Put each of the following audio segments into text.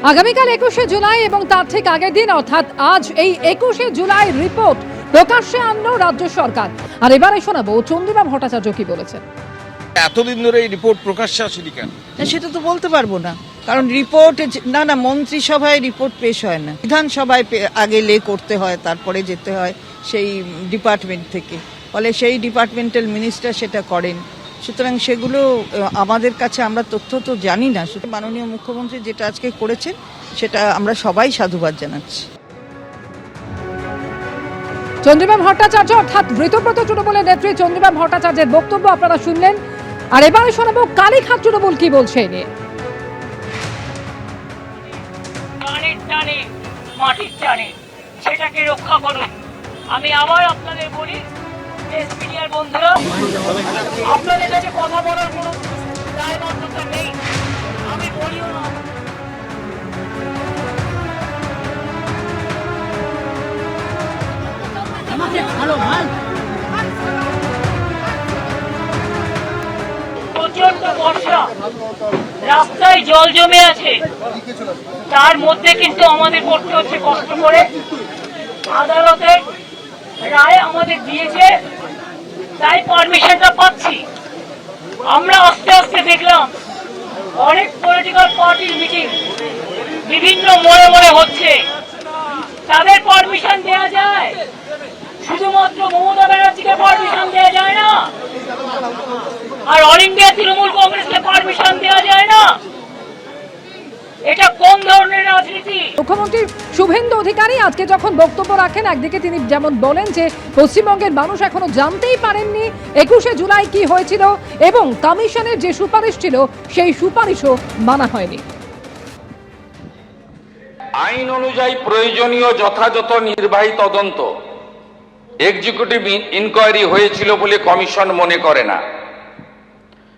আগামীকাল 21শে জুলাই এবং তার ঠিক আগের দিন অর্থাৎ আজ এই 21শে জুলাই রিপোর্ট প্রকাশ্যে আনলো রাজ্য সরকার। আর এবারে শোনাবো চন্দ্রিমা ভট্টাচার্য কি বলেছেন। এতদিন ধরে এই রিপোর্ট প্রকাশ্যে আসেনি কেন? সেটা তো বলতে পারবো না, কারণ রিপোর্ট না মন্ত্রিসভায় রিপোর্ট পেশ হয় না, বিধানসভায় আগে করতে হয়, তারপরে যেতে হয় সেই ডিপার্টমেন্ট থেকে, ফলে সেই ডিপার্টমেন্টাল মিনিস্টার সেটা করেন। সুতরাং সেগুলো আমাদের কাছে, আমরা তথ্য তো জানি না। মাননীয় মুখ্যমন্ত্রী যেটা আজকে করেছেন সেটা আমরা সবাই সাধুবাদ জানাচ্ছি। চন্দ্রিমা ভট্টাচার্য অর্থাৎ ঋতব্রত তৃণমূলের নেত্রী চন্দ্রিমা ভট্টাচার্যের বক্তব্য আপনারা শুনলেন। আর এবারে শোনাবো কালীঘাট তৃণমূল কি বলছে এই নিয়ে। মাটির টানে সেটাকে রক্ষা করুন। আমি আবার আপনাদের বলি, মিডিয়ার বন্ধুরা, আপনাদের কাছে কথা বলার কোনো দায়বদ্ধতা নেই, আমি বলিও না। প্রচন্ড বর্ষা, রাস্তায় জল জমে আছে, তার মধ্যে কিন্তু আমাদের করতে হচ্ছে কষ্ট করে। আদালতের রায় আমাদের দিয়েছে, তাই পারমিশনটা পাচ্ছি। আমরা আস্তে আস্তে দেখলাম অনেক পলিটিক্যাল পার্টির মিটিং বিভিন্ন মোড়ে মোড়ে হচ্ছে, তাদের পারমিশন দেওয়া যায়, শুধুমাত্র মমতা ব্যানার্জিকে পারমিশন দেওয়া যায় না, আর অল ইন্ডিয়া তৃণমূল কংগ্রেসকে পারমিশন দেওয়া যায় না। এটা কোন ধরনের রাজনীতি? মুখ্যমন্ত্রী শুভেন্দু অধিকারী আজকে যখন বক্তব্য রাখেন, একদিকে তিনি যেমন বলেন যে পশ্চিমবঙ্গের মানুষ এখনো জানতেই পারেননি 21শে জুলাই কি হয়েছিল এবং কমিশনের যে সুপারিশ ছিল সেই সুপারিশও মানা হয়নি। আইন অনুযায়ী প্রয়োজনীয় যথাযথ নির্বাহী তদন্ত এক্সিকিউটিভ ইনকোয়ারি হয়েছিল বলে কমিশন মনে করে না।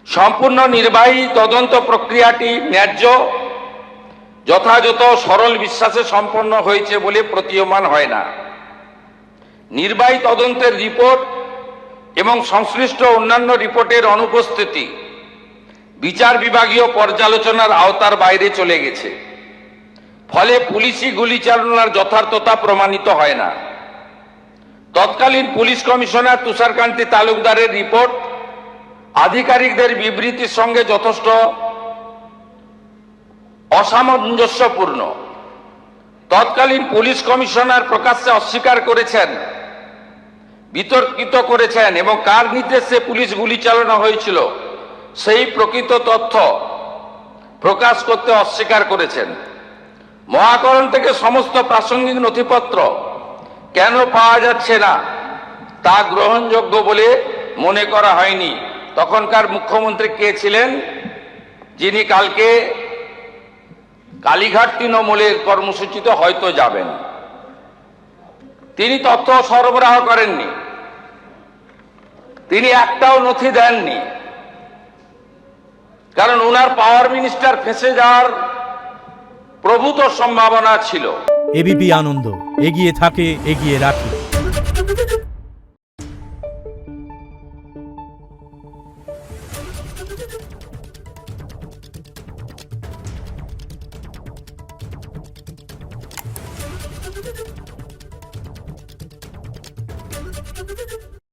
সম্পূর্ণ নির্বাহী তদন্ত প্রক্রিয়াটি ন্যায্য, যথাযথ, সরল বিশ্বাসে সম্পন্ন হয়েছে বলে প্রতীয়মান হয় না। নির্বাহী তদন্তের রিপোর্ট এবং সংশ্লিষ্ট অন্যান্য রিপোর্টের অনুপস্থিতি বিচার বিভাগীয় পর্যালোচনার আওতার বাইরে চলে গেছে, ফলে পুলিশি গুলিচালনার যথার্থতা প্রমাণিত হয় না। তৎকালীন পুলিশ কমিশনার তুষারকান্তি তালুকদারের রিপোর্ট আধিকারিকদের বিবৃতির সঙ্গে যথেষ্ট অসামঞ্জস্যপূর্ণ। তৎকালীন পুলিশ কমিশনার প্রকাশ্যে অস্বীকার করেছেন, বিতর্কিত করেছেন এবং কার নির্দেশে পুলিশ গুলি চালানো হয়েছিল সেই প্রকৃত তথ্য প্রকাশ করতে অস্বীকার করেছেন। মহাকরণ থেকে সমস্ত প্রাসঙ্গিক নথিপত্র কেন পাওয়া যাচ্ছে না তা গ্রহণযোগ্য বলে মনে করা হয়নি। তখনকার মুখ্যমন্ত্রী কে ছিলেন, যিনি কালকে কালীঘাট তৃণমূলের কর্মসূচিতে হয়তো যাবেন। তিনি তথ্য সরবরাহ করেননি, তিনি একটাও নথি দেননি, কারণ ওনার পাওয়ার মিনিস্টার ফেঁসে যাওয়ার প্রভূত সম্ভাবনা ছিল। এবিপি আনন্দ, এগিয়ে থাকে, এগিয়ে রাখে। Thank you.